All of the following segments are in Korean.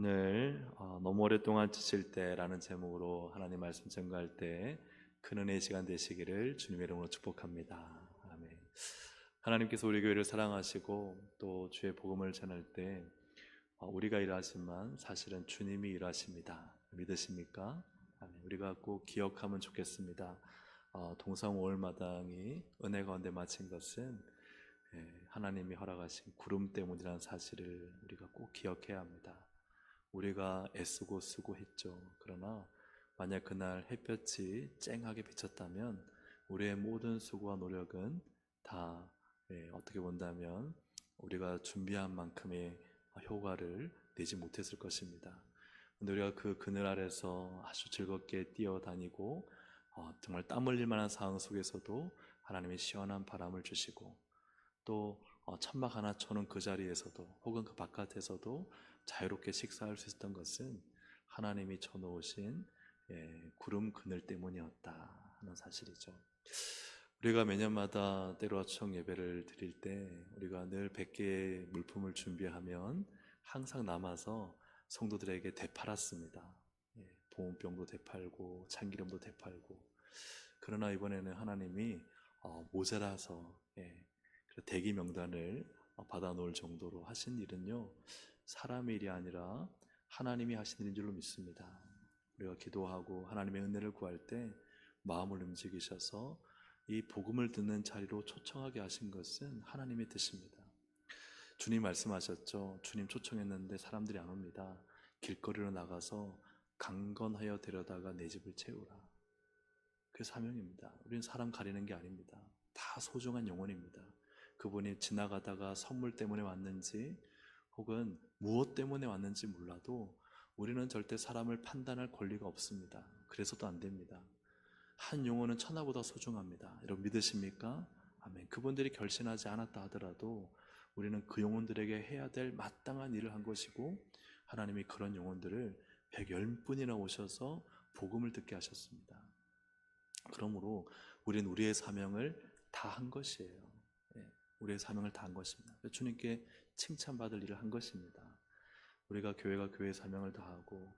오늘 너무 오랫동안 지칠 때라는 제목으로 하나님 말씀 증거할 때 큰 은혜의 시간 되시기를 주님의 이름으로 축복합니다. 아멘. 하나님께서 우리 교회를 사랑하시고 또 주의 복음을 전할 때 우리가 일하지만 사실은 주님이 일하십니다. 믿으십니까? 아멘. 우리가 꼭 기억하면 좋겠습니다. 동상 5월마당이 은혜 가운데 마친 것은 하나님이 허락하신 구름 때문이라는 사실을 우리가 꼭 기억해야 합니다. 우리가 애쓰고 수고했죠. 그러나 만약 그날 햇볕이 쨍하게 비쳤다면 우리의 모든 수고와 노력은 다 어떻게 본다면 우리가 준비한 만큼의 효과를 내지 못했을 것입니다. 근데 우리가 그 그늘 아래서 아주 즐겁게 뛰어다니고 정말 땀 흘릴 만한 상황 속에서도 하나님의 시원한 바람을 주시고 또 천막 하나 쳐놓은 그 자리에서도 혹은 그 바깥에서도 자유롭게 식사할 수 있었던 것은 하나님이 쳐놓으신 구름 그늘 때문이었다 하는 사실이죠. 우리가 매년마다 때로 초청 예배를 드릴 때 우리가 늘 100개의 물품을 준비하면 항상 남아서 성도들에게 되팔았습니다. 보온병도 되팔고 참기름도 되팔고. 그러나 이번에는 하나님이 모자라서 대기 명단을 받아 놓을 정도로 하신 일은요, 사람의 일이 아니라 하나님이 하신 일인 줄로 믿습니다. 우리가 기도하고 하나님의 은혜를 구할 때 마음을 움직이셔서 이 복음을 듣는 자리로 초청하게 하신 것은 하나님의 뜻입니다. 주님 말씀하셨죠. 주님 초청했는데 사람들이 안 옵니다. 길거리로 나가서 강건하여 데려다가 내 집을 채우라. 그게 사명입니다. 우리는 사람 가리는 게 아닙니다. 다 소중한 영혼입니다. 그분이 지나가다가 선물 때문에 왔는지 혹은 무엇 때문에 왔는지 몰라도 우리는 절대 사람을 판단할 권리가 없습니다. 그래서도 안 됩니다. 한 영혼은 천하보다 소중합니다. 여러분 믿으십니까? 아멘. 그분들이 결신하지 않았다 하더라도 우리는 그 영혼들에게 해야 될 마땅한 일을 한 것이고 하나님이 그런 영혼들을 110분이나 오셔서 복음을 듣게 하셨습니다. 그러므로 우리는 우리의 사명을 다 한 것이에요. 우리의 사명을 다 한 것입니다. 주님께 칭찬받을 일을 한 것입니다. 우리가 교회가 교회의 사명을 다하고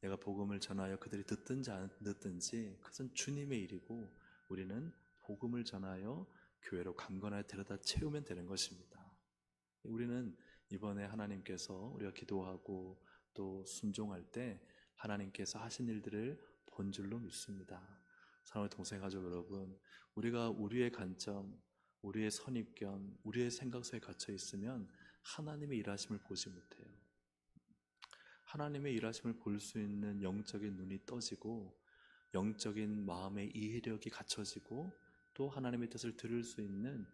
내가 복음을 전하여 그들이 듣든지 안 듣든지 그것은 주님의 일이고 우리는 복음을 전하여 교회로 강건하게 데려다 채우면 되는 것입니다. 우리는 이번에 하나님께서 우리가 기도하고 또 순종할 때 하나님께서 하신 일들을 본 줄로 믿습니다. 사랑하는 동생 가족 여러분, 우리가 우리의 관점, 우리의 선입견, 우리의 생각서에 갇혀 있으면 하나님의 일하심을 보지 못해요. 하나님의 일하심을 볼 수 있는 영적인 눈이 떠지고 영적인 마음의 이해력이 갖춰지고 또 하나님의 뜻을 들을 수 있는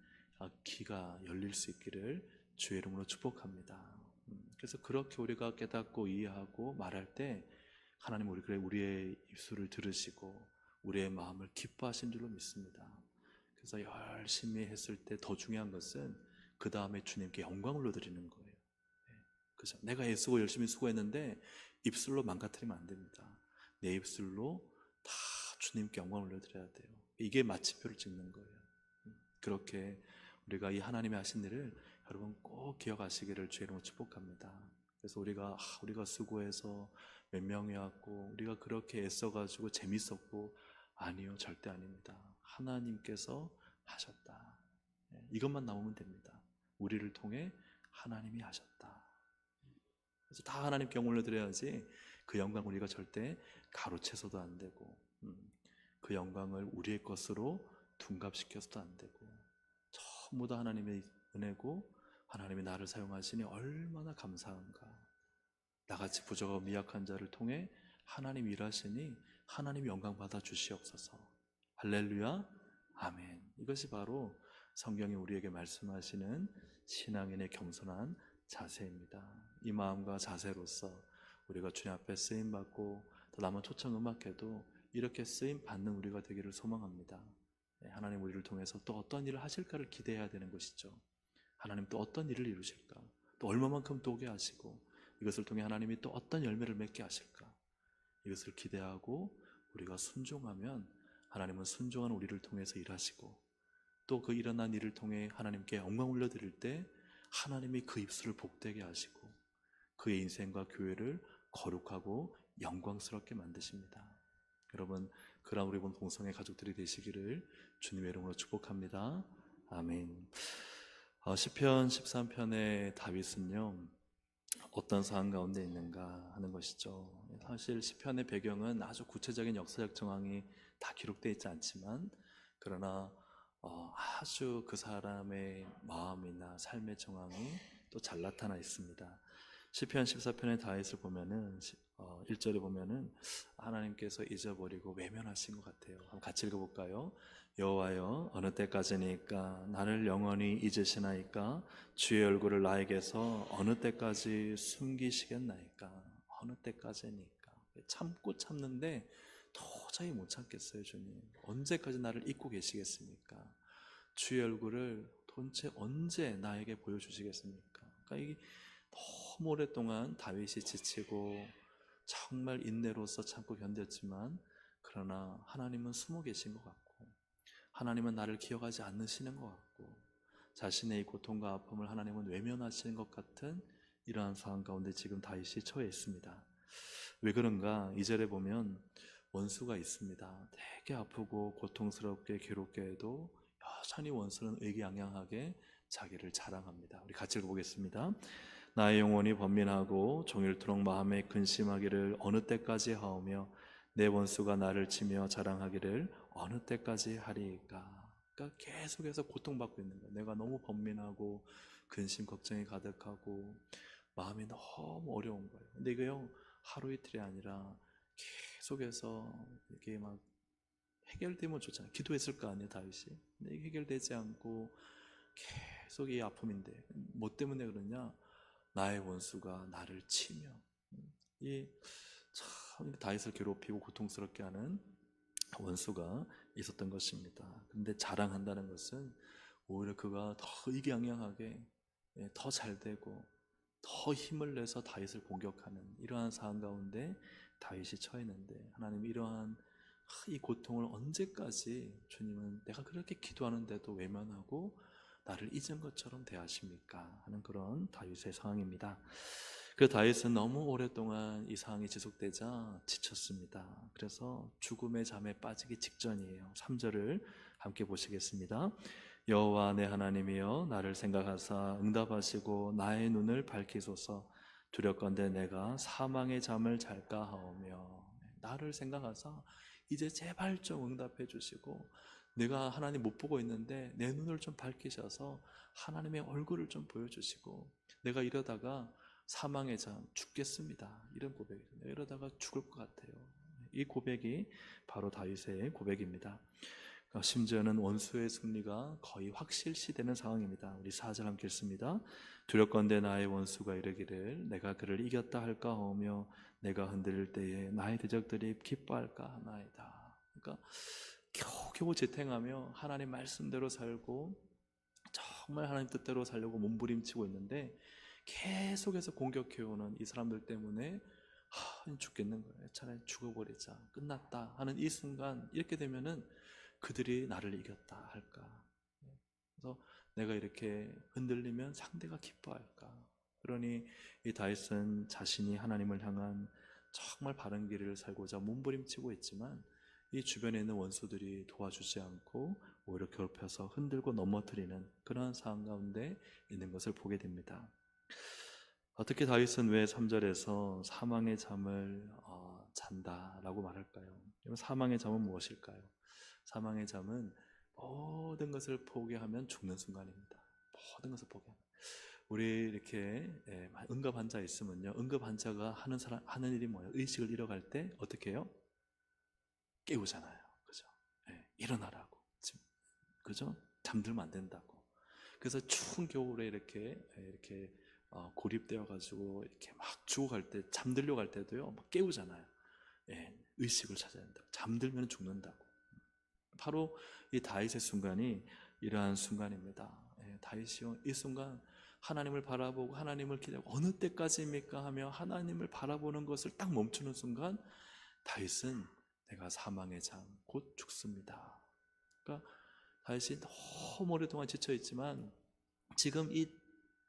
귀가 열릴 수 있기를 주의 이름으로 축복합니다. 그래서 그렇게 우리가 깨닫고 이해하고 말할 때 하나님 우리의 입술을 들으시고 우리의 마음을 기뻐하신 줄로 믿습니다. 그래서 열심히 했을 때 더 중요한 것은 그 다음에 주님께 영광을 올려드리는 거예요. 그죠? 내가 애쓰고 열심히 수고했는데 입술로 망가뜨리면 안 됩니다. 내 입술로 다 주님께 영광을 올려드려야 돼요. 이게 마침표를 찍는 거예요. 그렇게 우리가 이 하나님의 하신 일을 여러분 꼭 기억하시기를 주의 이름으로 축복합니다. 그래서 우리가 수고해서 몇 명이 왔고 우리가 그렇게 애써가지고 재밌었고 아니요, 절대 아닙니다. 하나님께서 하셨다. 이것만 나오면 됩니다. 우리를 통해 하나님이 하셨다. 그래서 다 하나님께 영광을 올려드려야지 그 영광 우리가 절대 가로채서도 안 되고 그 영광을 우리의 것으로 둔갑시켜서도 안 되고 전부 다 하나님의 은혜고 하나님이 나를 사용하시니 얼마나 감사한가. 나같이 부족하고 미약한 자를 통해 하나님 일하시니 하나님 영광 받아 주시옵소서. 할렐루야, 아멘. 이것이 바로 성경이 우리에게 말씀하시는 신앙인의 겸손한 자세입니다. 이 마음과 자세로서 우리가 주님 앞에 쓰임받고 또 남은 초청 음악회도 이렇게 쓰임받는 우리가 되기를 소망합니다. 하나님 우리를 통해서 또 어떤 일을 하실까를 기대해야 되는 것이죠. 하나님 또 어떤 일을 이루실까, 또 얼마만큼 또 오게 하시고 이것을 통해 하나님이 또 어떤 열매를 맺게 하실까, 이것을 기대하고 우리가 순종하면 하나님은 순종한 우리를 통해서 일하시고 또 그 일어난 일을 통해 하나님께 영광 올려드릴 때 하나님이 그 입술을 복되게 하시고 그의 인생과 교회를 거룩하고 영광스럽게 만드십니다. 여러분, 그런 우리 동성애 가족들이 되시기를 주님의 이름으로 축복합니다. 아멘. 시편 13편의 다윗은요, 어떤 상황 가운데 있는가 하는 것이죠. 사실 시편의 배경은 아주 구체적인 역사적 정황이 다 기록되어 있지 않지만, 그러나 아주 그 사람의 마음이나 삶의 정황이 또 잘 나타나 있습니다. 시편 14편의 다윗을 보면은 1절에 보면은 하나님께서 잊어버리고 외면하신 것 같아요. 한번 같이 읽어볼까요? 여호와여, 어느 때까지니까 나를 영원히 잊으시나이까? 주의 얼굴을 나에게서 어느 때까지 숨기시겠나이까? 어느 때까지니까? 참고 참는데 도저히 못 참겠어요. 주님, 언제까지 나를 잊고 계시겠습니까? 주의 얼굴을 도대체 언제 나에게 보여주시겠습니까? 그러니까 이게 너무 오랫동안 다윗이 지치고 정말 인내로서 참고 견뎠지만, 그러나 하나님은 숨어 계신 것 같고, 하나님은 나를 기억하지 않으시는 것 같고, 자신의 이 고통과 아픔을 하나님은 외면하시는 것 같은 이러한 상황 가운데 지금 다윗이 처해 있습니다. 왜 그런가? 2절에 보면 원수가 있습니다. 되게 아프고 고통스럽게 괴롭게 해도 여전히 원수는 의기양양하게 자기를 자랑합니다. 우리 같이 읽어보겠습니다. 나의 영혼이 번민하고 종일토록 마음에 근심하기를 어느 때까지 하오며 내 원수가 나를 치며 자랑하기를 어느 때까지 하리까? 그러니까 계속해서 고통받고 있는 거예요. 내가 너무 번민하고 근심 걱정이 가득하고 마음이 너무 어려운 거예요. 근데 이게요, 하루 이틀이 아니라 계속해서 이렇게 막 해결되면 좋잖아요. 기도했을 거 아니에요, 다윗이. 근데 이게 해결되지 않고 계속 이 아픔인데, 뭐 때문에 그러냐? 나의 원수가 나를 치며, 이 참 다윗을 괴롭히고 고통스럽게 하는 원수가 있었던 것입니다. 그런데 자랑한다는 것은 오히려 그가 더 의기양양하게 더 잘되고 더 힘을 내서 다윗을 공격하는 이러한 상황 가운데 다윗이 처했는데, 하나님 이러한 이 고통을 언제까지 주님은 내가 그렇게 기도하는데도 외면하고 나를 잊은 것처럼 대하십니까? 하는 그런 다윗의 상황입니다. 그 다윗은 너무 오랫동안 이 상황이 지속되자 지쳤습니다. 그래서 죽음의 잠에 빠지기 직전이에요. 3절을 함께 보시겠습니다. 여호와 내 하나님이여, 나를 생각하사 응답하시고 나의 눈을 밝히소서. 두렵건대 내가 사망의 잠을 잘까 하오며. 나를 생각하사 이제 제발 좀 응답해 주시고, 내가 하나님 못 보고 있는데 내 눈을 좀 밝히셔서 하나님의 얼굴을 좀 보여주시고, 내가 이러다가 사망의 잠 죽겠습니다. 이런 고백이에요. 이러다가 죽을 것 같아요. 이 고백이 바로 다윗의 고백입니다. 심지어는 원수의 승리가 거의 확실시되는 상황입니다. 우리 4절 함께 읽습니다. 두렵건대 나의 원수가 이르기를 내가 그를 이겼다 할까 하오며 내가 흔들릴 때에 나의 대적들이 기뻐할까 하나이다. 그러니까 겨우겨우 지탱하며 하나님 말씀대로 살고 정말 하나님 뜻대로 살려고 몸부림치고 있는데, 계속해서 공격해오는 이 사람들 때문에 죽겠는 거예요. 차라리 죽어버리자, 끝났다 하는 이 순간, 이렇게 되면은 그들이 나를 이겼다 할까? 그래서 내가 이렇게 흔들리면 상대가 기뻐할까? 그러니 이 다윗은 자신이 하나님을 향한 정말 바른 길을 살고자 몸부림치고 있지만, 이 주변에 있는 원수들이 도와주지 않고 오히려 괴롭혀서 흔들고 넘어뜨리는 그런 상황 가운데 있는 것을 보게 됩니다. 어떻게 다윗은 왜 3절에서 사망의 잠을 잔다라고 말할까요? 사망의 잠은 무엇일까요? 사망의 잠은 모든 것을 포기하면 죽는 순간입니다. 모든 것을 포기하면. 우리 이렇게 응급 환자 있으면요, 응급 환자가 하는 일이 뭐예요? 의식을 잃어갈 때 어떻게 해요? 깨우잖아요. 그죠? 일어나라고. 그죠? 잠들면 안 된다고. 그래서 추운 겨울에 이렇게 고립되어 가지고 이렇게 막 죽어갈 때, 잠들려고 할 때도요, 막 깨우잖아요. 의식을 찾아야 된다고. 잠들면 죽는다고. 바로 이 다윗의 순간이 이러한 순간입니다. 다윗이요, 이 순간 하나님을 바라보고 하나님을 기다리고 어느 때까지입니까 하며 하나님을 바라보는 것을 딱 멈추는 순간, 다윗은 내가 사망의 잠 곧 죽습니다. 그러니까 다윗이 너무 오랫동안 지쳐있지만 지금 이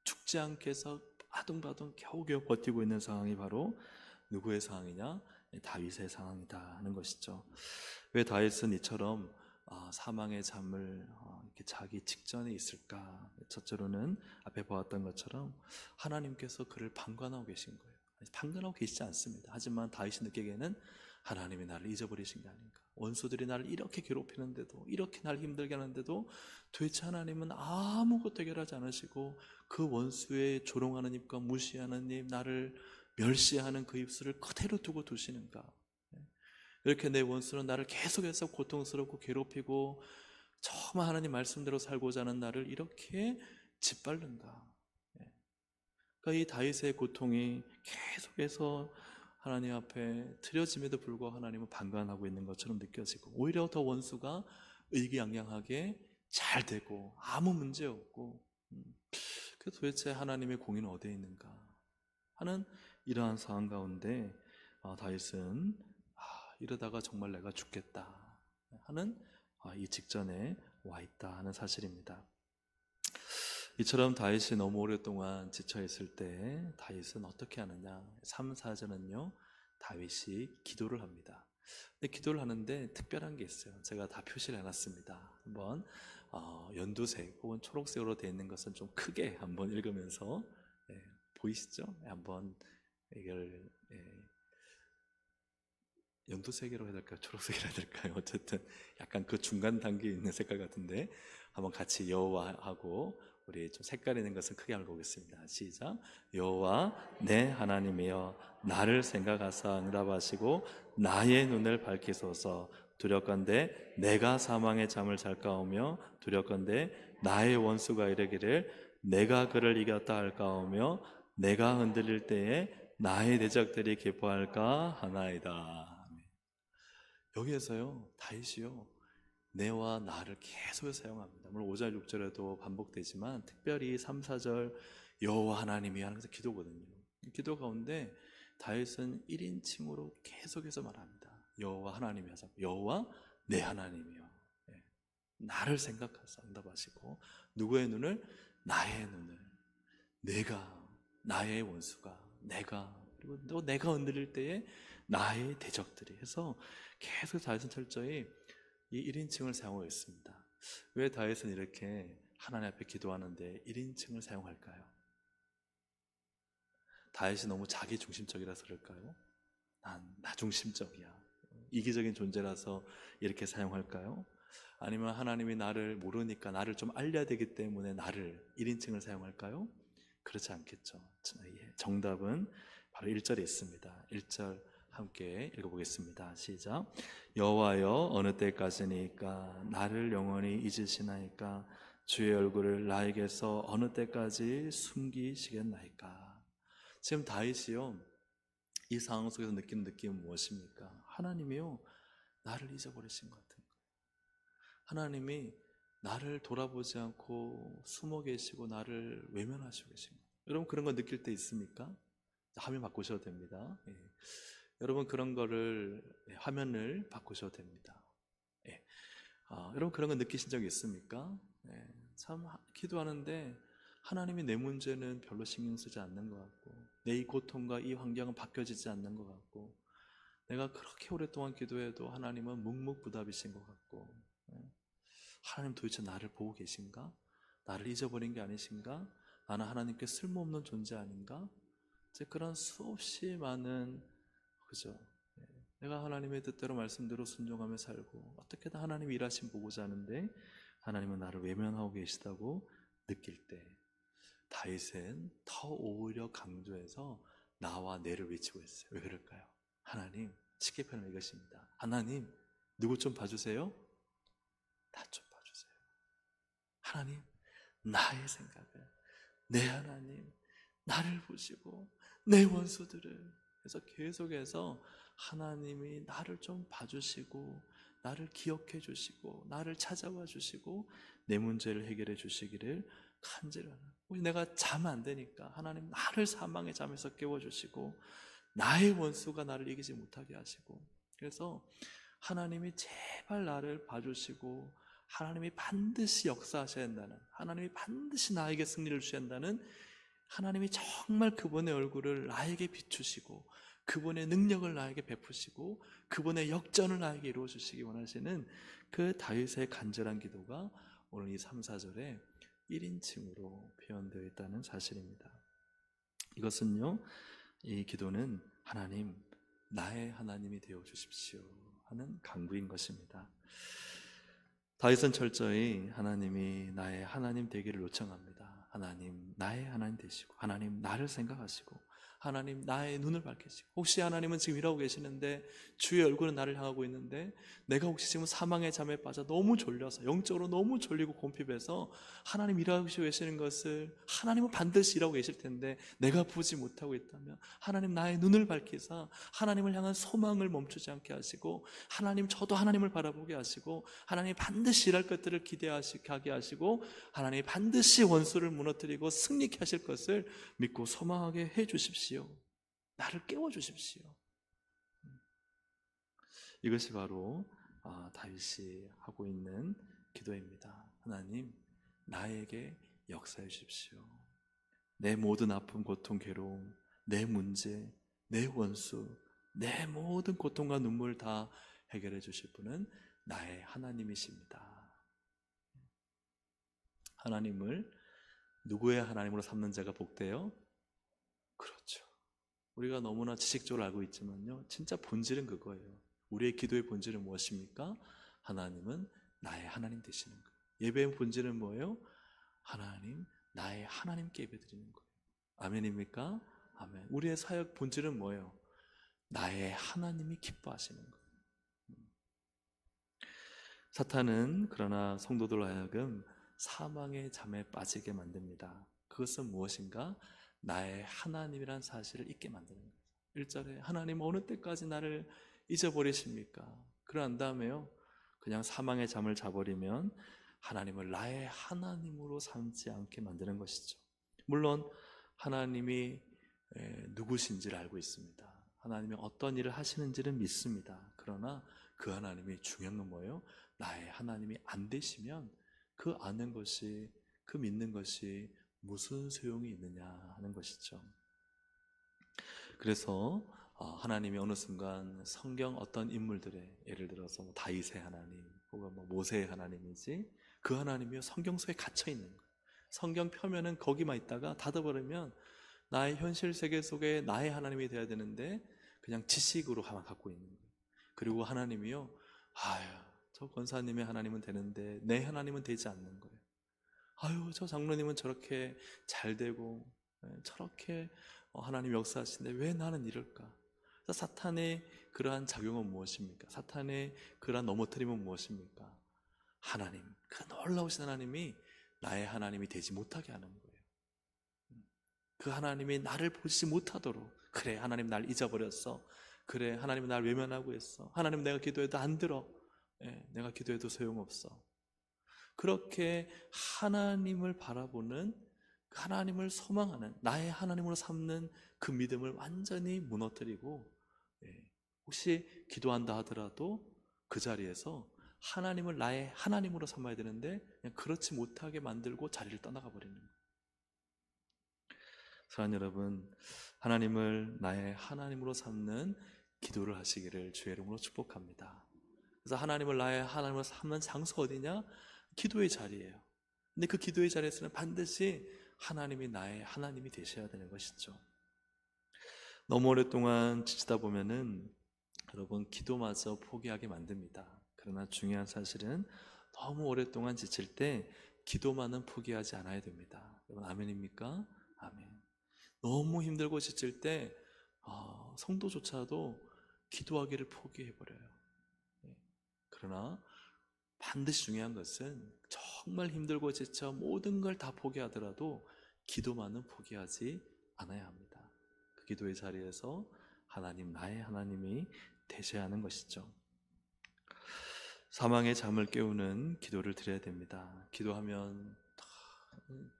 죽지 않게 해서 아둥바둥 겨우겨우 버티고 있는 상황이 바로 누구의 상황이냐? 다윗의 상황이다 하는 것이죠. 왜 다윗은 이처럼 사망의 잠을 이렇게 자기 직전에 있을까? 첫째로는 앞에 보았던 것처럼 하나님께서 그를 방관하고 계신 거예요. 방관하고 계시지 않습니다. 하지만 다윗이 느끼기에는 하나님이 나를 잊어버리신 게 아닌가. 원수들이 나를 이렇게 괴롭히는데도, 이렇게 나를 힘들게 하는데도 도대체 하나님은 아무것도 해결하지 않으시고 그 원수의 조롱하는 입과 무시하는 입, 나를 멸시하는 그 입술을 그대로 두고 두시는가. 이렇게 내 원수는 나를 계속해서 고통스럽고 괴롭히고 정말 하나님 말씀대로 살고자 하는 나를 이렇게 짓밟는가. 그러니까 이 다윗의 고통이 계속해서 하나님 앞에 틀어짐에도 불구하고 하나님은 방관하고 있는 것처럼 느껴지고, 오히려 더 원수가 의기양양하게 잘 되고 아무 문제 없고, 그 도대체 하나님의 공의는 어디에 있는가 하는 이러한 상황 가운데 다윗은 이러다가 정말 내가 죽겠다 하는 이 직전에 와 있다 하는 사실입니다. 이처럼 다윗이 너무 오랫동안 지쳐있을 때 다윗은 어떻게 하느냐? 3, 4절은요 다윗이 기도를 합니다. 근데 기도를 하는데 특별한 게 있어요. 제가 다 표시를 해놨습니다. 한번 연두색 혹은 초록색으로 되어 있는 것은 좀 크게 한번 읽으면서 보이시죠? 한번 이걸 연두색으로 해야 될까요? 초록색이라 해야 될까요? 어쨌든 약간 그 중간 단계에 있는 색깔 같은데 한번 같이 여호와하고 우리 좀 색깔 있는 것은 크게 한번 보겠습니다. 시작. 여호와 내 하나님이여 나를 생각하사 응답하시고 나의 눈을 밝히소서. 두렵건대 내가 사망의 잠을 잘까오며 두렵건대 나의 원수가 이르기를 내가 그를 이겼다 할까오며 내가 흔들릴 때에 나의 대적들이 기뻐할까 하나이다. 여기에서요 다윗이요 내와 나를 계속 사용합니다. 물론 5절 6절에도 반복되지만 특별히 3, 4절 여호와 하나님이 하는 것은 기도거든요. 기도 가운데 다윗은 1인칭으로 계속해서 말합니다. 여호와 하나님이 하사 여호와 내 하나님이요 나를 생각하사 응답하시고 누구의 눈을? 나의 눈을. 내가 나의 원수가 내가 그리고 또 내가 흔들릴 때에 나의 대적들이 해서 계속 다윗은 철저히 이 1인칭을 사용하고 있습니다. 왜 다윗은 이렇게 하나님 앞에 기도하는데 1인칭을 사용할까요? 다윗이 너무 자기중심적이라서 그럴까요? 나 중심적이야 이기적인 존재라서 이렇게 사용할까요? 아니면 하나님이 나를 모르니까 나를 좀 알려야 되기 때문에 나를 1인칭을 사용할까요? 그렇지 않겠죠. 정답은 바로 1절에 있습니다. 1절 함께 읽어보겠습니다. 시작. 여호와여 어느 때까지니까 나를 영원히 잊으시나이까 주의 얼굴을 나에게서 어느 때까지 숨기시겠나이까. 지금 다윗이요 이 상황 속에서 느끼는 느낌은 무엇입니까? 하나님이요 나를 잊어버리신 것 같은 거예요. 하나님이 나를 돌아보지 않고 숨어 계시고 나를 외면하시고 계신 거예요. 여러분 그런 거 느낄 때 있습니까? 화면 바꾸셔도 됩니다. 여러분 그런 거를 화면을 바꾸셔도 됩니다. 여러분 그런 거 느끼신 적 있습니까? 참 기도하는데 하나님이 내 문제는 별로 신경 쓰지 않는 것 같고 내 이 고통과 이 환경은 바뀌어지지 않는 것 같고 내가 그렇게 오랫동안 기도해도 하나님은 묵묵부답이신 것 같고 하나님 도대체 나를 보고 계신가? 나를 잊어버린 게 아니신가? 나는 하나님께 쓸모없는 존재 아닌가? 이제 그런 수없이 많은 그죠? 내가 하나님의 뜻대로 말씀대로 순종하며 살고 어떻게든 하나님 일하심 보고자 하는데 하나님은 나를 외면하고 계시다고 느낄 때 다윗은 더 오히려 강조해서 나와 내를 외치고 있어요. 왜 그럴까요? 하나님, 시계편을 이것입니다. 하나님, 누구 좀 봐주세요? 나 좀 봐주세요. 하나님, 나의 생각을 내 하나님, 나를 보시고 내 원수들을 그래서 계속해서 하나님이 나를 좀 봐주시고 나를 기억해 주시고 나를 찾아와 주시고 내 문제를 해결해 주시기를 간절하는 내가 자면 안 되니까 하나님 나를 사망의 잠에서 깨워주시고 나의 원수가 나를 이기지 못하게 하시고 그래서 하나님이 제발 나를 봐주시고 하나님이 반드시 역사하셔야 한다는 하나님이 반드시 나에게 승리를 주셔야 한다는 하나님이 정말 그분의 얼굴을 나에게 비추시고 그분의 능력을 나에게 베푸시고 그분의 역전을 나에게 이루어 주시기 원하시는 그 다윗의 간절한 기도가 오늘 이 3, 4절에 1인칭으로 표현되어 있다는 사실입니다. 이것은요, 이 기도는 하나님, 나의 하나님이 되어 주십시오 하는 간구인 것입니다. 다윗은 철저히 하나님이 나의 하나님 되기를 요청합니다. 하나님, 나의 하나님 되시고, 하나님, 나를 생각하시고, 하나님, 나의 눈을 밝히시고, 혹시 하나님은 지금 이러고 계시는데 주의 얼굴은 나를 향하고 있는데 내가 혹시 지금 사망의 잠에 빠져 너무 졸려서, 영적으로 너무 졸리고 곤핍해서 하나님 일하고 계시는 것을 하나님은 반드시 일하고 계실 텐데 내가 보지 못하고 있다면 하나님, 나의 눈을 밝히사 하나님을 향한 소망을 멈추지 않게 하시고, 하나님, 저도 하나님을 바라보게 하시고, 하나님 반드시 일할 것들을 기대하게 하시고, 하나님 반드시 원수를 무너뜨리고 승리케 하실 것을 믿고 소망하게 해 주십시오. 나를 깨워 주십시오. 이것이 바로 다윗이 하고 있는 기도입니다. 하나님, 나에게 역사해 주십시오. 내 모든 아픔, 고통, 괴로움, 내 문제, 내 원수, 내 모든 고통과 눈물 다 해결해 주실 분은 나의 하나님이십니다. 하나님을 누구의 하나님으로 삼는 자가 복되요? 그렇죠. 우리가 너무나 지식적으로 알고 있지만요, 진짜 본질은 그거예요. 우리의 기도의 본질은 무엇입니까? 하나님은 나의 하나님 되시는 거예요. 예배의 본질은 뭐예요? 하나님, 나의 하나님께 예배드리는 거예요. 아멘입니까? 아멘. 우리의 사역 본질은 뭐예요? 나의 하나님이 기뻐하시는 거예요. 사탄은 그러나 성도들로 하여금 사망의 잠에 빠지게 만듭니다. 그것은 무엇인가? 나의 하나님이란 사실을 잊게 만드는 거예요. 1절에 하나님 어느 때까지 나를 잊어버리십니까? 그런 다음에요, 그냥 사망의 잠을 자버리면 하나님을 나의 하나님으로 삼지 않게 만드는 것이죠. 물론 하나님이 누구신지를 알고 있습니다. 하나님이 어떤 일을 하시는지를 믿습니다. 그러나 그 하나님이 중요한 건 뭐예요? 나의 하나님이 안 되시면 그 아는 것이, 그 믿는 것이 무슨 소용이 있느냐 하는 것이죠. 그래서 하나님이 어느 순간 성경 어떤 인물들의, 예를 들어서 다윗의 하나님 혹은 모세의 하나님이지, 그 하나님이 성경 속에 갇혀 있는 거예요. 성경 펴면은 거기만 있다가 닫아버리면 나의 현실 세계 속에 나의 하나님이 되어야 되는데 그냥 지식으로만 갖고 있는 거예요. 그리고 하나님이요, 아유, 저 권사님의 하나님은 되는데 내 하나님은 되지 않는 거예요. 아유, 저 장로님은 저렇게 잘 되고 저렇게 하나님 역사하시는데 왜 나는 이럴까? 그래서 사탄의 그러한 작용은 무엇입니까? 사탄의 그러한 넘어뜨림은 무엇입니까? 하나님, 그 놀라우신 하나님이 나의 하나님이 되지 못하게 하는 거예요. 그 하나님이 나를 보지 못하도록, 그래 하나님 날 잊어버렸어, 그래 하나님 날 외면하고 있어, 하나님 내가 기도해도 안 들어, 내가 기도해도 소용없어, 그렇게 하나님을 바라보는, 하나님을 소망하는, 나의 하나님으로 삼는 그 믿음을 완전히 무너뜨리고, 혹시 기도한다 하더라도 그 자리에서 하나님을 나의 하나님으로 삼아야 되는데 그냥 그렇지 못하게 만들고 자리를 떠나가 버리는 거예요. 사랑하는 여러분, 하나님을 나의 하나님으로 삼는 기도를 하시기를 주의 이름으로 축복합니다. 그래서 하나님을 나의 하나님으로 삼는 장소 어디냐? 기도의 자리예요. 근데 그 기도의 자리에서는 반드시 하나님이 나의 하나님이 되셔야 되는 것이죠. 너무 오랫동안 지치다 보면은 여러분, 기도마저 포기하게 만듭니다. 그러나 중요한 사실은 너무 오랫동안 지칠 때 기도만은 포기하지 않아야 됩니다. 여러분, 아멘입니까? 아멘. 너무 힘들고 지칠 때 성도조차도 기도하기를 포기해버려요. 그러나 반드시 중요한 것은 정말 힘들고 지쳐 모든 걸 다 포기하더라도 기도만은 포기하지 않아야 합니다. 그 기도의 자리에서 하나님, 나의 하나님이 되셔야 하는 것이죠. 사망의 잠을 깨우는 기도를 드려야 됩니다. 기도하면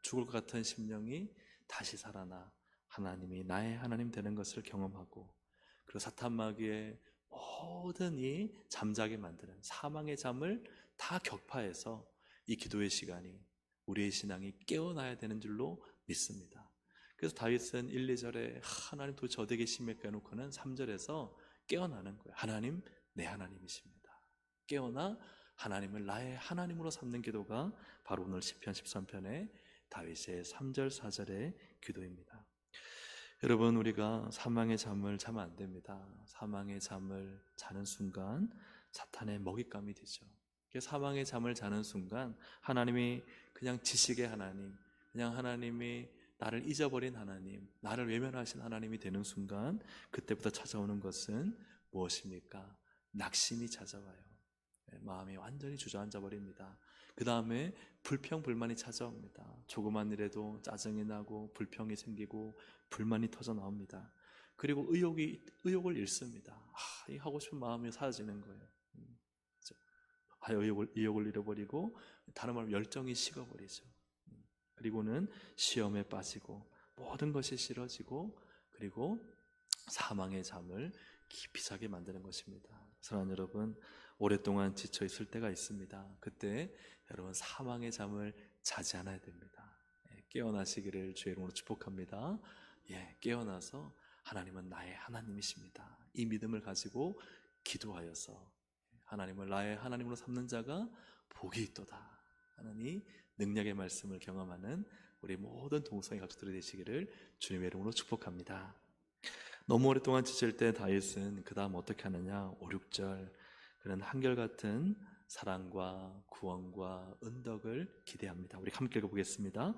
죽을 것 같은 심령이 다시 살아나 하나님이 나의 하나님 되는 것을 경험하고, 그리고 사탄 마귀의 모든 이 잠자게 만드는 사망의 잠을 다 격파해서 이 기도의 시간이 우리의 신앙이 깨어나야 되는 줄로 믿습니다. 그래서 다윗은 1, 2절에 하나님 도대체 어디 계십니까 해놓고는 3절에서 깨어나는 거예요. 하나님, 내 하나님이십니다. 깨어나 하나님을 나의 하나님으로 삼는 기도가 바로 오늘 시편 13편의 다윗의 3절 4절의 기도입니다. 여러분, 우리가 사망의 잠을 자면 안 됩니다. 사망의 잠을 자는 순간 사탄의 먹잇감이 되죠. 사망의 잠을 자는 순간 하나님이 그냥 지식의 하나님, 그냥 하나님이 나를 잊어버린 하나님, 나를 외면하신 하나님이 되는 순간 그때부터 찾아오는 것은 무엇입니까? 낙심이 찾아와요. 마음이 완전히 주저앉아 버립니다. 그 다음에 불평불만이 찾아옵니다. 조그만 일에도 짜증이 나고 불평이 생기고 불만이 터져 나옵니다. 그리고 의욕을 잃습니다. 이 하고 싶은 마음이 사라지는 거예요. 의욕을 잃어버리고 다른 말로 열정이 식어버리죠. 그리고는 시험에 빠지고 모든 것이 싫어지고 그리고 사망의 잠을 깊이 자게 만드는 것입니다. 사랑하는 여러분, 오랫동안 지쳐 있을 때가 있습니다. 그때 여러분 사망의 잠을 자지 않아야 됩니다. 깨어나시기를 주의 이름으로 축복합니다. 깨어나서 하나님은 나의 하나님이십니다. 이 믿음을 가지고 기도하여서 하나님을 나의 하나님으로 삼는 자가 복이 있도다 하는 이 능력의 말씀을 경험하는 우리 모든 동성애 가족들이 되시기를 주님의 이름으로 축복합니다. 너무 오랫동안 지칠 때 다윗은 그 다음 어떻게 하느냐, 5, 6절 그는 한결같은 사랑과 구원과 은덕을 기대합니다. 우리 함께 읽어보겠습니다.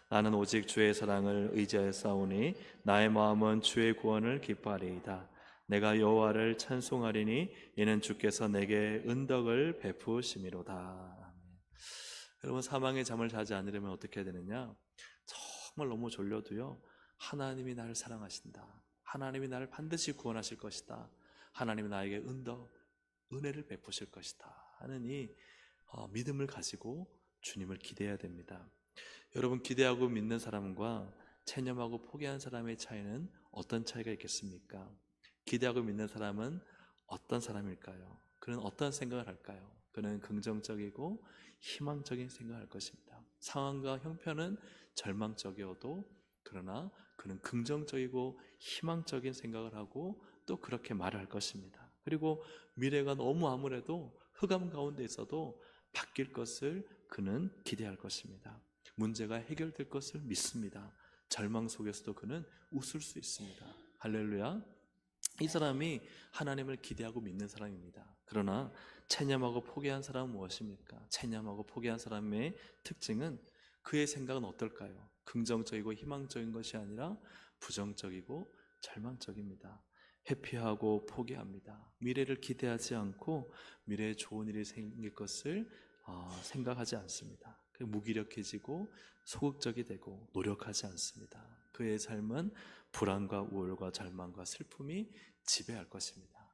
나는 오직 주의 사랑을 의지하여 싸우니 나의 마음은 주의 구원을 기뻐하리이다. 내가 여호와를 찬송하리니 이는 주께서 내게 은덕을 베푸심이로다. 여러분, 사망의 잠을 자지 않으려면 어떻게 해야 되느냐? 정말 너무 졸려도요, 하나님이 나를 사랑하신다, 하나님이 나를 반드시 구원하실 것이다, 하나님이 나에게 은혜를 베푸실 것이다 하는 이 믿음을 가지고 주님을 기대해야 됩니다. 여러분, 기대하고 믿는 사람과 체념하고 포기한 사람의 차이는 어떤 차이가 있겠습니까? 기대하고 믿는 사람은 어떤 사람일까요? 그는 어떤 생각을 할까요? 그는 긍정적이고 희망적인 생각을 할 것입니다. 상황과 형편은 절망적이어도 그러나 그는 긍정적이고 희망적인 생각을 하고 또 그렇게 말을 할 것입니다. 그리고 미래가 너무 아무래도 흑암 가운데 있어도 바뀔 것을 그는 기대할 것입니다. 문제가 해결될 것을 믿습니다. 절망 속에서도 그는 웃을 수 있습니다. 할렐루야. 이 사람이 하나님을 기대하고 믿는 사람입니다. 그러나 체념하고 포기한 사람은 무엇입니까? 체념하고 포기한 사람의 특징은 그의 생각은 어떨까요? 긍정적이고 희망적인 것이 아니라 부정적이고 절망적입니다. 회피하고 포기합니다. 미래를 기대하지 않고 미래에 좋은 일이 생길 것을 생각하지 않습니다. 무기력해지고 소극적이 되고 노력하지 않습니다. 그의 삶은 불안과 우울과 절망과 슬픔이 지배할 것입니다.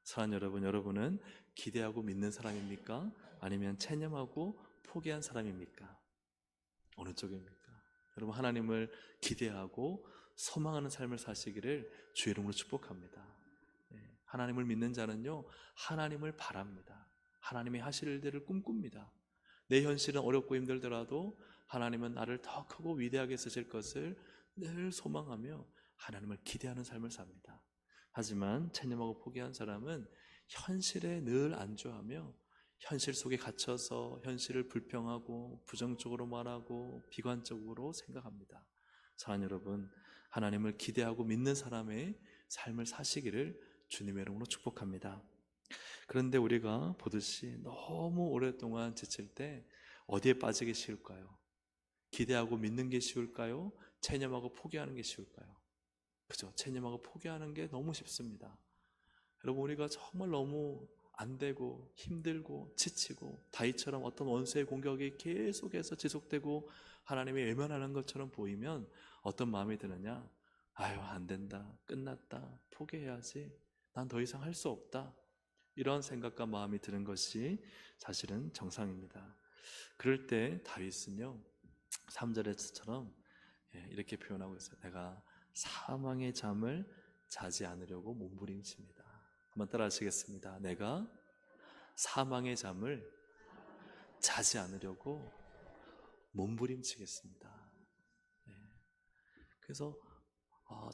사랑하는 여러분, 여러분은 기대하고 믿는 사람입니까? 아니면 체념하고 포기한 사람입니까? 어느 쪽입니까? 여러분, 하나님을 기대하고 소망하는 삶을 사시기를 주의 이름으로 축복합니다. 하나님을 믿는 자는요, 하나님을 바랍니다. 하나님이 하실 일들을 꿈꿉니다. 내 현실은 어렵고 힘들더라도 하나님은 나를 더 크고 위대하게 쓰실 것을 늘 소망하며 하나님을 기대하는 삶을 삽니다. 하지만 체념하고 포기한 사람은 현실에 늘 안주하며 현실 속에 갇혀서 현실을 불평하고 부정적으로 말하고 비관적으로 생각합니다. 사랑하는 여러분, 하나님을 기대하고 믿는 사람의 삶을 사시기를 주님의 이름으로 축복합니다. 그런데 우리가 보듯이 너무 오랫동안 지칠 때 어디에 빠지기 쉬울까요? 기대하고 믿는 게 쉬울까요? 체념하고 포기하는 게 쉬울까요? 그죠? 체념하고 포기하는 게 너무 쉽습니다. 여러분, 우리가 정말 너무 안 되고 힘들고 지치고 다윗처럼 어떤 원수의 공격이 계속해서 지속되고 하나님이 외면하는 것처럼 보이면 어떤 마음이 드느냐? 아유, 안 된다, 끝났다, 포기해야지, 난 더 이상 할 수 없다, 이런 생각과 마음이 드는 것이 사실은 정상입니다. 그럴 때 다윗은요, 3절에서처럼 이렇게 표현하고 있어요. 내가 사망의 잠을 자지 않으려고 몸부림칩니다. 한번 따라 하시겠습니다. 내가 사망의 잠을 자지 않으려고 몸부림치겠습니다. 그래서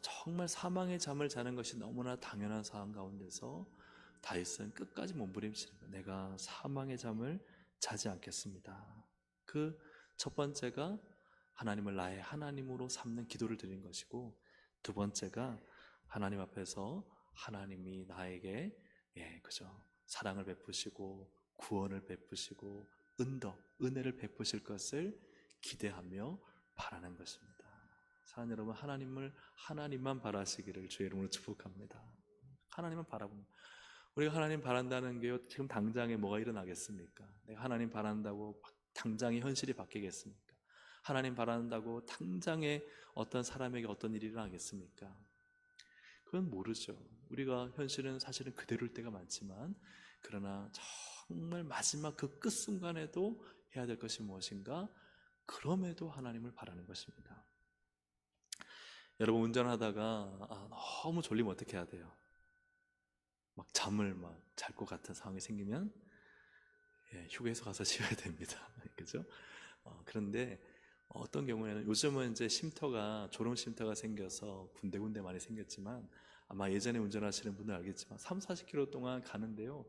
정말 사망의 잠을 자는 것이 너무나 당연한 상황 가운데서 다윗은 끝까지 몸부림치는 거예요. 내가 사망의 잠을 자지 않겠습니다. 그 첫 번째가 하나님을 나의 하나님으로 삼는 기도를 드린 것이고, 두 번째가 하나님 앞에서 하나님이 나에게 그죠, 사랑을 베푸시고 구원을 베푸시고 은혜를 베푸실 것을 기대하며 바라는 것입니다. 사랑하는 여러분, 하나님만 바라시기를 주의 이름으로 축복합니다. 하나님만 바라봅니다. 우리가 하나님 바란다는 게요, 지금 당장에 뭐가 일어나겠습니까? 내가 하나님 바란다고 당장에 현실이 바뀌겠습니까? 하나님 바란다고 당장에 어떤 사람에게 어떤 일이 일어나겠습니까? 그건 모르죠. 우리가 현실은 사실은 그대로일 때가 많지만, 그러나 정말 마지막 그 끝순간에도 해야 될 것이 무엇인가? 그럼에도 하나님을 바라는 것입니다. 여러분, 운전하다가 너무 졸리면 어떻게 해야 돼요? 막 잠을 잘 것 같은 상황이 생기면 휴게소 가서 쉬어야 됩니다. 그죠? 그런데 어떤 경우에는 요즘은 이제 졸음 쉼터가 생겨서 군데군데 많이 생겼지만, 아마 예전에 운전하시는 분들 알겠지만 3, 40km 동안 가는데요,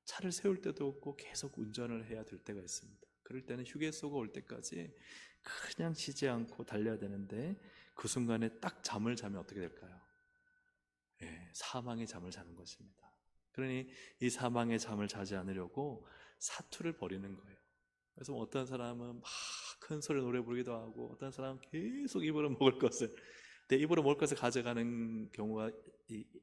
차를 세울 때도 없고 계속 운전을 해야 될 때가 있습니다. 그럴 때는 휴게소가 올 때까지 그냥 쉬지 않고 달려야 되는데, 그 순간에 딱 잠을 자면 어떻게 될까요? 사망의 잠을 자는 것입니다. 그러니 이 사망의 잠을 자지 않으려고 사투를 벌이는 거예요. 그래서 어떤 사람은 막 큰 소리로 노래 부르기도 하고, 어떤 사람은 계속 입으로 먹을 것을 가져가는 경우가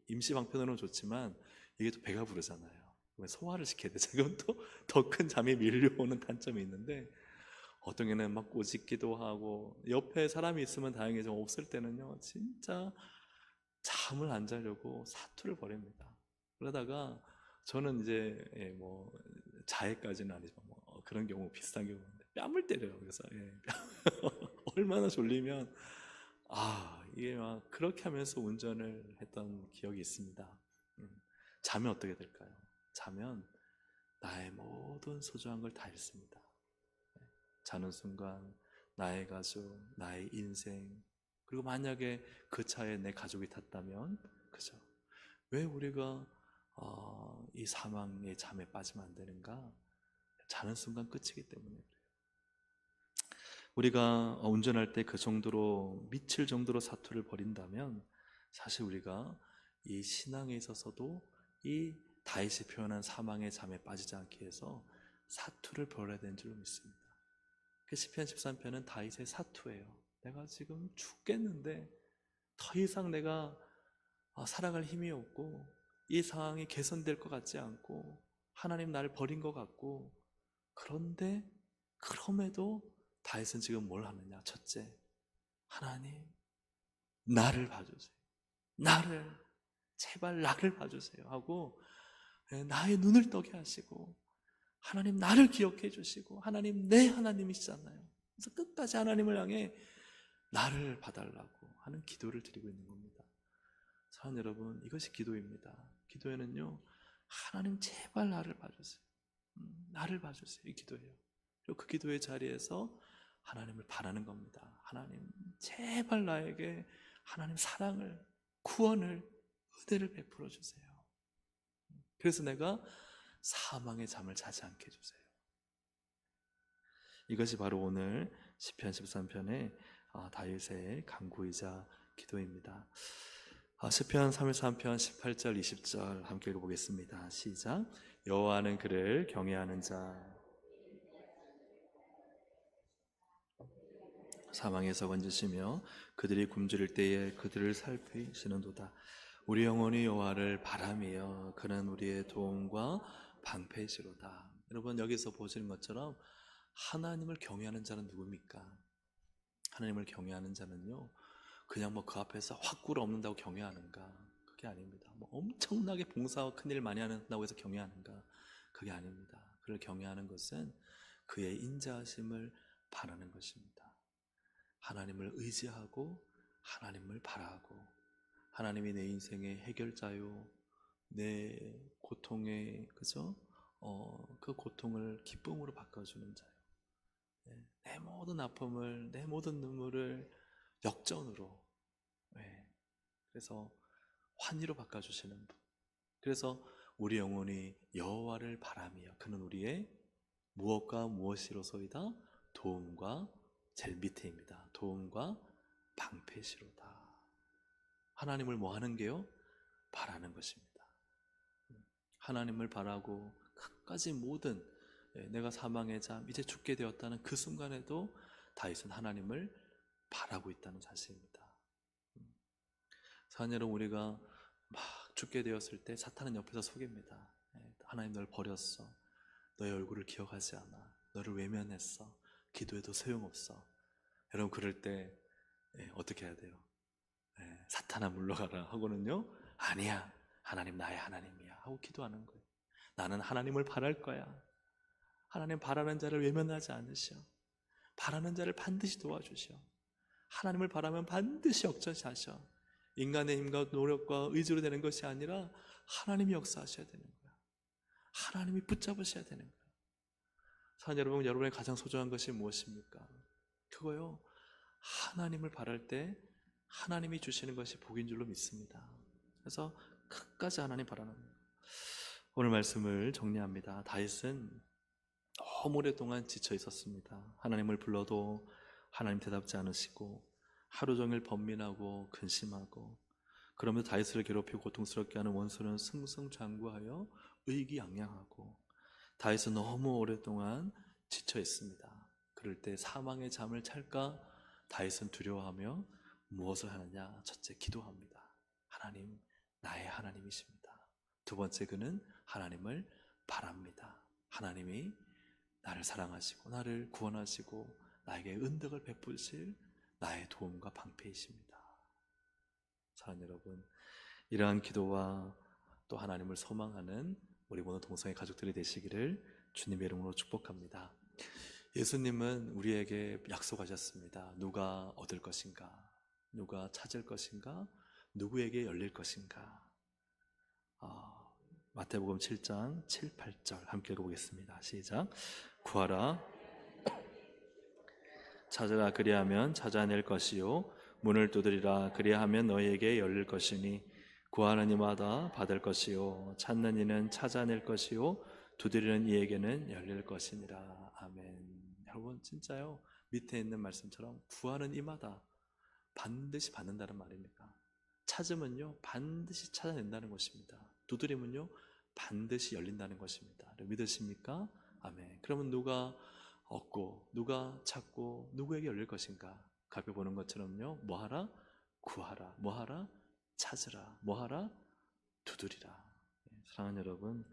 임시방편으로는 좋지만, 이게 또 배가 부르잖아요. 소화를 시켜야 돼. 지금 또 더 큰 잠이 밀려오는 단점이 있는데, 어떤 경우는 막 꼬집기도 하고, 옆에 사람이 있으면 다행이지만 없을 때는요, 진짜 잠을 안 자려고 사투를 벌입니다. 그러다가 저는 이제 자해까지는 아니지만 그런 경우, 비슷한 경우인데 뺨을 때려요. 그래서 얼마나 졸리면 이게 막 그렇게 하면서 운전을 했던 기억이 있습니다. 자면 어떻게 될까요? 자면 나의 모든 소중한 걸 다 잃습니다. 자는 순간 나의 가족, 나의 인생, 그리고 만약에 그 차에 내 가족이 탔다면, 그죠? 왜 우리가 이 사망의 잠에 빠지면 안 되는가? 자는 순간 끝이기 때문에 그래요. 우리가 운전할 때 그 정도로 미칠 정도로 사투를 벌인다면, 사실 우리가 이 신앙에 있어서도 이 다윗이 표현한 사망의 잠에 빠지지 않기 위해서 사투를 벌여야 되는 줄로 믿습니다. 그 시편 13편은 다윗의 사투예요. 내가 지금 죽겠는데 더 이상 내가 살아갈 힘이 없고, 이 상황이 개선될 것 같지 않고, 하나님 나를 버린 것 같고, 그런데 그럼에도 다윗은 지금 뭘 하느냐? 첫째, 하나님 나를 봐주세요. 제발 나를 봐주세요 하고, 나의 눈을 떠게 하시고, 하나님 나를 기억해 주시고, 하나님 내 하나님이시잖아요. 그래서 끝까지 하나님을 향해 나를 봐달라고 하는 기도를 드리고 있는 겁니다. 사랑하는 여러분, 이것이 기도입니다. 기도에는요, 하나님 제발 나를 봐주세요. 나를 봐주세요. 이 기도예요. 그리고 그 기도의 자리에서 하나님을 바라는 겁니다. 하나님 제발 나에게 하나님 사랑을, 구원을, 은혜를 베풀어 주세요. 그래서 내가 사망의 잠을 자지 않게 해주세요. 이것이 바로 오늘 시편 13편의 다윗의 간구이자 기도입니다. 시편 33편 18절 20절 함께 읽어보겠습니다. 시작. 여호와는 그를 경외하는 자 사망에서 건지시며 그들이 굶주릴 때에 그들을 살피시는도다. 우리 영혼이 여호와를 바라며 그는 우리의 도움과 방패시로다. 여러분, 여기서 보시는 것처럼 하나님을 경외하는 자는 누굽니까? 하나님을 경외하는 자는요, 그냥 그 앞에서 확 꿇어엎는다고 경외하는가? 그게 아닙니다. 엄청나게 봉사와 큰일 많이 한다고 해서 경외하는가? 그게 아닙니다. 그를 경외하는 것은 그의 인자하심을 바라는 것입니다. 하나님을 의지하고 하나님을 바라고, 하나님이 내 인생의 해결자요, 내 고통의, 그죠? 그 고통을 기쁨으로 바꿔주는 자요. 내 모든 아픔을, 내 모든 눈물을 역전으로, 네. 그래서 환희로 바꿔주시는 분. 그래서 우리 영혼이 여호와를 바라며 그는 우리의 무엇과 무엇이로소이다? 도움과 제일 밑에입니다. 도움과 방패시로다. 하나님을 뭐 하는 게요? 바라는 것입니다. 하나님을 바라고 끝까지 모든 내가 사망의 잠 이제 죽게 되었다는 그 순간에도 다윗은 하나님을 바라고 있다는 사실입니다. 사랑 여러분, 우리가 막 죽게 되었을 때 사탄은 옆에서 속입니다. 하나님 널 버렸어. 너의 얼굴을 기억하지 않아. 너를 외면했어. 기도해도 소용없어. 여러분, 그럴 때 어떻게 해야 돼요? 사탄아 물러가라 하고는요, 아니야, 하나님 나의 하나님이야 하고 기도하는 거예요. 나는 하나님을 바랄 거야. 하나님 바라는 자를 외면하지 않으셔. 바라는 자를 반드시 도와주셔. 하나님을 바라면 반드시 역전하셔. 인간의 힘과 노력과 의지로 되는 것이 아니라 하나님이 역사하셔야 되는 거야. 하나님이 붙잡으셔야 되는 거야. 사랑 여러분, 여러분의 가장 소중한 것이 무엇입니까? 그거요, 하나님을 바랄 때 하나님이 주시는 것이 복인 줄로 믿습니다. 그래서 끝까지 하나님 바라는 거예요. 오늘 말씀을 정리합니다. 다윗은 너무 오랫동안 지쳐 있었습니다. 하나님을 불러도 하나님 대답지 않으시고 하루 종일 번민하고 근심하고, 그러면서 다윗을 괴롭히고 고통스럽게 하는 원수는 승승장구하여 의기양양하고, 다윗은 너무 오랫동안 지쳐 있습니다. 그럴 때 사망의 잠을 찰까 다윗은 두려워하며 무엇을 하느냐? 첫째, 기도합니다. 하나님, 나의 하나님이십니다. 두 번째, 그는 하나님을 바랍니다. 하나님이 나를 사랑하시고 나를 구원하시고 나에게 은덕을 베푸실 나의 도움과 방패이십니다. 사랑 여러분, 이러한 기도와 또 하나님을 소망하는 우리 모든 동성애 가족들이 되시기를 주님의 이름으로 축복합니다. 예수님은 우리에게 약속하셨습니다. 누가 얻을 것인가? 누가 찾을 것인가? 누구에게 열릴 것인가? 마태복음 7장 7, 8절 함께 읽어보겠습니다. 시작. 구하라, 찾으라, 그리하면 찾아낼 것이요 문을 두드리라, 그리하면 너희에게 열릴 것이니 구하는 이마다 받을 것이요 찾는 이는 찾아낼 것이요 두드리는 이에게는 열릴 것이니라. 아멘. 여러분, 진짜요, 밑에 있는 말씀처럼 구하는 이마다 반드시 받는다는 말입니다. 찾으면요 반드시 찾아낸다는 것입니다. 두드리면요 반드시 열린다는 것입니다. 믿으십니까? 아멘. 그러면 누가 얻고 누가 찾고 누구에게 열릴 것인가? 앞에 보는 것처럼요, 뭐하라? 구하라. 뭐하라? 찾으라. 뭐하라? 두드리라. 사랑하는 여러분,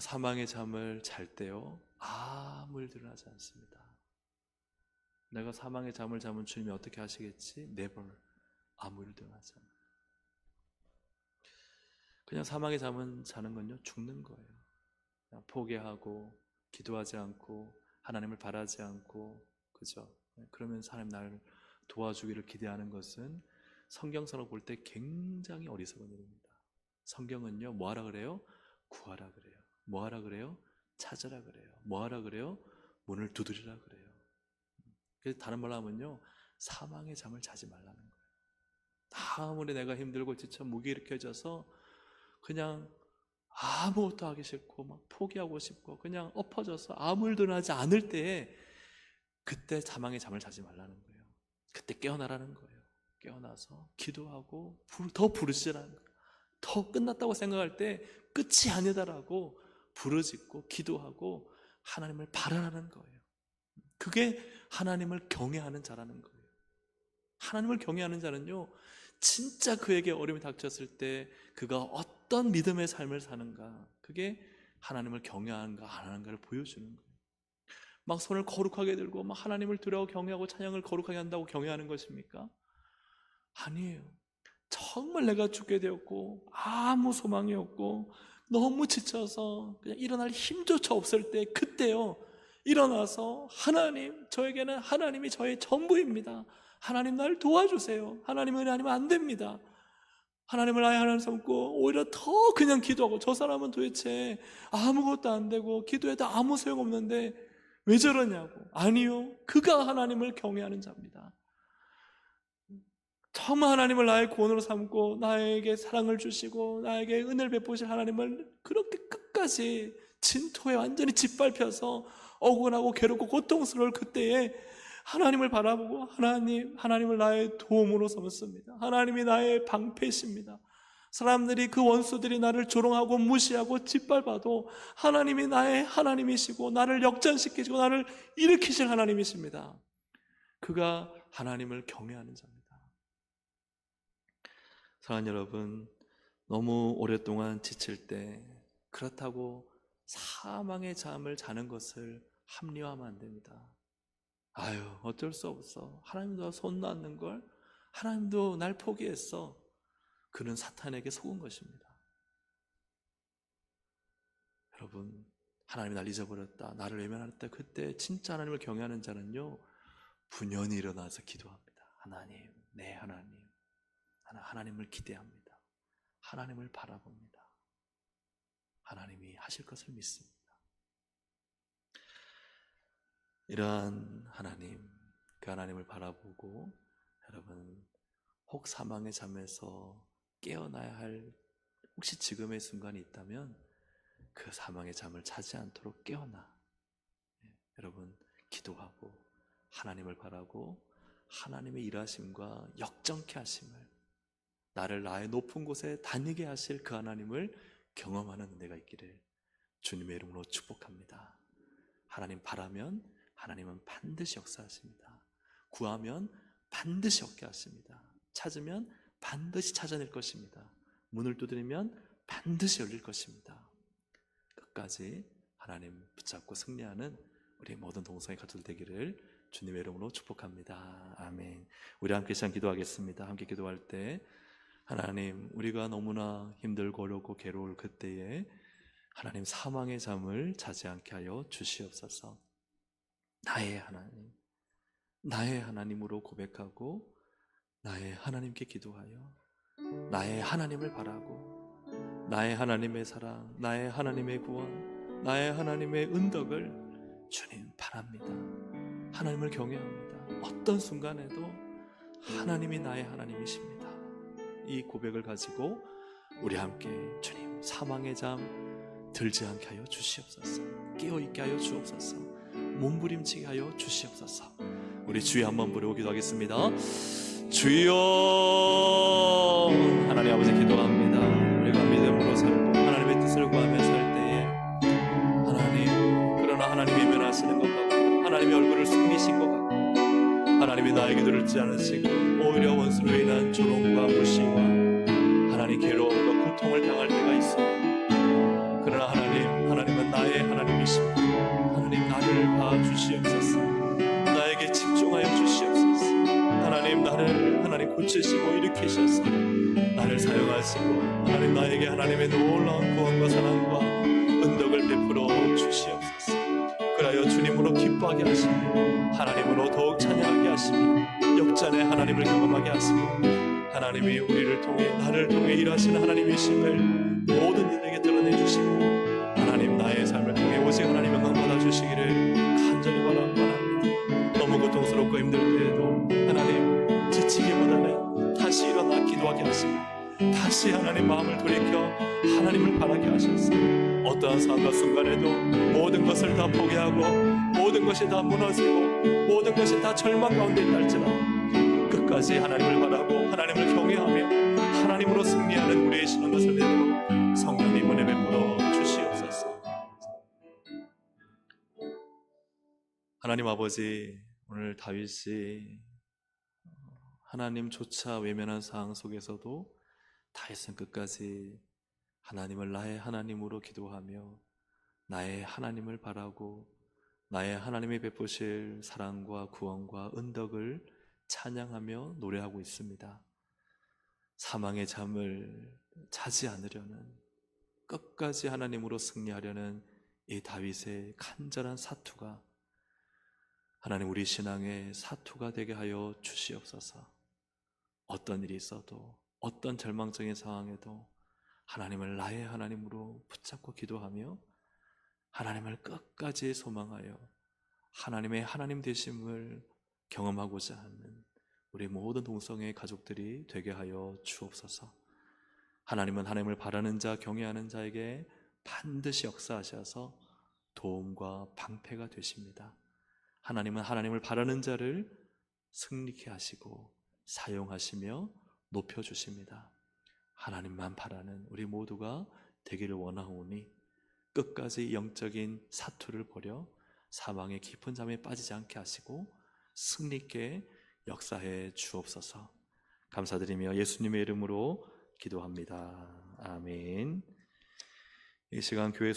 사망의 잠을 잘 때요 아무 일도 일어나지 않습니다. 내가 사망의 잠을 자면 주님이 어떻게 하시겠지? Never. 아무 일도 일어나지 않아요. 그냥 사망의 잠은 자는 건요 죽는 거예요. 그냥 포기하고 기도하지 않고 하나님을 바라지 않고, 그죠? 그러면 하나님 나를 도와주기를 기대하는 것은 성경상으로 볼 때 굉장히 어리석은 일입니다. 성경은요 뭐하라 그래요? 구하라 그래요. 뭐하라 그래요? 찾으라 그래요. 뭐하라 그래요? 문을 두드리라 그래요. 그래서 다른 말로 하면요 사망의 잠을 자지 말라는 거예요. 아무리 내가 힘들고 지쳐 무기력해져서 그냥 아무것도 하기 싫고 막 포기하고 싶고 그냥 엎어져서 아무 일도 하지 않을 때에 그때 사망의 잠을 자지 말라는 거예요. 그때 깨어나라는 거예요. 깨어나서 기도하고 더 부르시라는 거예요. 더 끝났다고 생각할 때 끝이 아니다라고 부르짖고 기도하고 하나님을 바라라는 거예요. 그게 하나님을 경외하는 자라는 거예요. 하나님을 경외하는 자는요 진짜 그에게 어려움이 닥쳤을 때 그가 어떤 믿음의 삶을 사는가, 그게 하나님을 경외하는가 안 하는가를 보여주는 거예요. 막 손을 거룩하게 들고 막 하나님을 두려워 경외하고 찬양을 거룩하게 한다고 경외하는 것입니까? 아니에요. 정말 내가 죽게 되었고 아무 소망이 없고 너무 지쳐서 그냥 일어날 힘조차 없을 때 그때요 일어나서 하나님, 저에게는 하나님이 저의 전부입니다. 하나님 나를 도와주세요. 하나님 은혜 아니면 안 됩니다. 하나님을 아예 하나님 삼고 오히려 더 그냥 기도하고, 저 사람은 도대체 아무것도 안 되고 기도해도 아무 소용없는데 왜 저러냐고. 아니요, 그가 하나님을 경외하는 자입니다. 정말 하나님을 나의 구원으로 삼고 나에게 사랑을 주시고 나에게 은혜를 베푸실 하나님을 그렇게 끝까지 진토에 완전히 짓밟혀서 억울하고 괴롭고 고통스러울 그때에 하나님을 바라보고 하나님을 나의 도움으로 삼습니다. 하나님이 나의 방패십니다. 사람들이, 그 원수들이 나를 조롱하고 무시하고 짓밟아도 하나님이 나의 하나님이시고 나를 역전시키시고 나를 일으키실 하나님이십니다. 그가 하나님을 경외하는 자입니다. 사랑하는 여러분, 너무 오랫동안 지칠 때 그렇다고 사망의 잠을 자는 것을 합리화하면 안 됩니다. 아유, 어쩔 수 없어. 하나님도 손 놨는 걸, 하나님도 날 포기했어. 그는 사탄에게 속은 것입니다. 여러분, 하나님이 날 잊어버렸다, 나를 외면했다, 그때 진짜 하나님을 경외하는 자는요, 분연히 일어나서 기도합니다. 하나님, 내 하나님, 하나님을 기대합니다. 하나님을 바라봅니다. 하나님이 하실 것을 믿습니다. 이러한 하나님, 그 하나님을 바라보고 여러분, 혹 사망의 잠에서 깨어나야 할 혹시 지금의 순간이 있다면 그 사망의 잠을 자지 않도록 깨어나 여러분 기도하고 하나님을 바라고 하나님의 일하심과 역정케 하심을, 나를 나의 높은 곳에 다니게 하실 그 하나님을 경험하는 은혜가 있기를 주님의 이름으로 축복합니다. 하나님 바라면 하나님은 반드시 역사하십니다. 구하면 반드시 얻게 하십니다. 찾으면 반드시 찾아낼 것입니다. 문을 두드리면 반드시 열릴 것입니다. 끝까지 하나님 붙잡고 승리하는 우리 모든 동성애 가족 되기를 주님의 이름으로 축복합니다. 아멘. 우리 함께 시간 기도하겠습니다. 함께 기도할 때 하나님, 우리가 너무나 힘들고 어렵고 괴로울 그때에 하나님 사망의 잠을 자지 않게 하여 주시옵소서. 나의 하나님, 나의 하나님으로 고백하고 나의 하나님께 기도하여 나의 하나님을 바라고 나의 하나님의 사랑, 나의 하나님의 구원, 나의 하나님의 은덕을 주님 바랍니다. 하나님을 경외합니다. 어떤 순간에도 하나님이 나의 하나님이십니다. 이 고백을 가지고 우리 함께 주님 사망의 잠 들지 않게 하여 주시옵소서. 깨어있게 하여 주옵소서. 몸부림치게 하여 주시옵소서. 우리 주여 한번 부르고 기도하겠습니다. 주여. 하나님 아버지 기도합니다. 우리가 믿음으로 살고 하나님의 뜻을 구하며 살 때에 하나님, 그러나 하나님이 면하시는 것 같고 하나님의 얼굴을 숨기신 것 같고 하나님이 나에게 들을지 않으시고 오히려 원수로 인한 조롱과 무시와 하나님 괴로움과 고통을 당할 때가 있습니다. 그러나 하나님은 나의 하나님이십니다. 하나님 나를 봐주시옵소서. 나에게 집중하여 주시옵소서. 하나님 나를 고치시고 일으키셔서 나를 사용하시고 하나님 나에게 하나님의 놀라운 구원과 사랑과 은덕을 베풀어 주시옵소서. 그라여 주님으로 기뻐하게 하시고 하나님으로 더욱 찬양하게 하시며 역전의 하나님을 경험하게 하시고 하나님이 우리를 통해 나를 통해 일하시는 하나님이심을 모든 이들에게 드러내 주시고 하나님 나의 삶을 통해 오직 하나님 영광 받아 주시기를 간절히 바랍니다. 너무 고통스럽고 힘들 때에도 하나님 지치기보다는 다시 일어나 기도하게 하시고 다시 하나님 마음을 돌이켜 하나님을 바라게 하셔서 어떠한 상황과 순간에도 모든 것을 다 포기하고 모든 것이 다 무너지고 모든 것이 다 절망 가운데 있다 할지라도 끝까지 하나님을 바라고 하나님을 경외하며 하나님으로 승리하는 우리의 신앙 것을 되도록 성령님 은혜 베풀어 주시옵소서. 하나님 아버지, 오늘 다윗이 하나님조차 외면한 상황 속에서도 다윗은 끝까지 하나님을 나의 하나님으로 기도하며 나의 하나님을 바라고 나의 하나님이 베푸실 사랑과 구원과 은덕을 찬양하며 노래하고 있습니다. 사망의 잠을 자지 않으려는, 끝까지 하나님으로 승리하려는 이 다윗의 간절한 사투가 하나님 우리 신앙의 사투가 되게 하여 주시옵소서. 어떤 일이 있어도 어떤 절망적인 상황에도 하나님을 나의 하나님으로 붙잡고 기도하며 하나님을 끝까지 소망하여 하나님의 하나님 되심을 경험하고자 하는 우리 모든 동성애 가족들이 되게 하여 주옵소서. 하나님은 하나님을 바라는 자, 경외하는 자에게 반드시 역사하셔서 도움과 방패가 되십니다. 하나님은 하나님을 바라는 자를 승리케 하시고 사용하시며 높여주십니다. 하나님만 바라는 우리 모두가 되기를 원하오니 끝까지 영적인 사투를 버려 사망의 깊은 잠에 빠지지 않게 하시고 승리있게 역사해 주옵소서. 감사드리며 예수님의 이름으로 기도합니다. 아멘. 이 시간 교회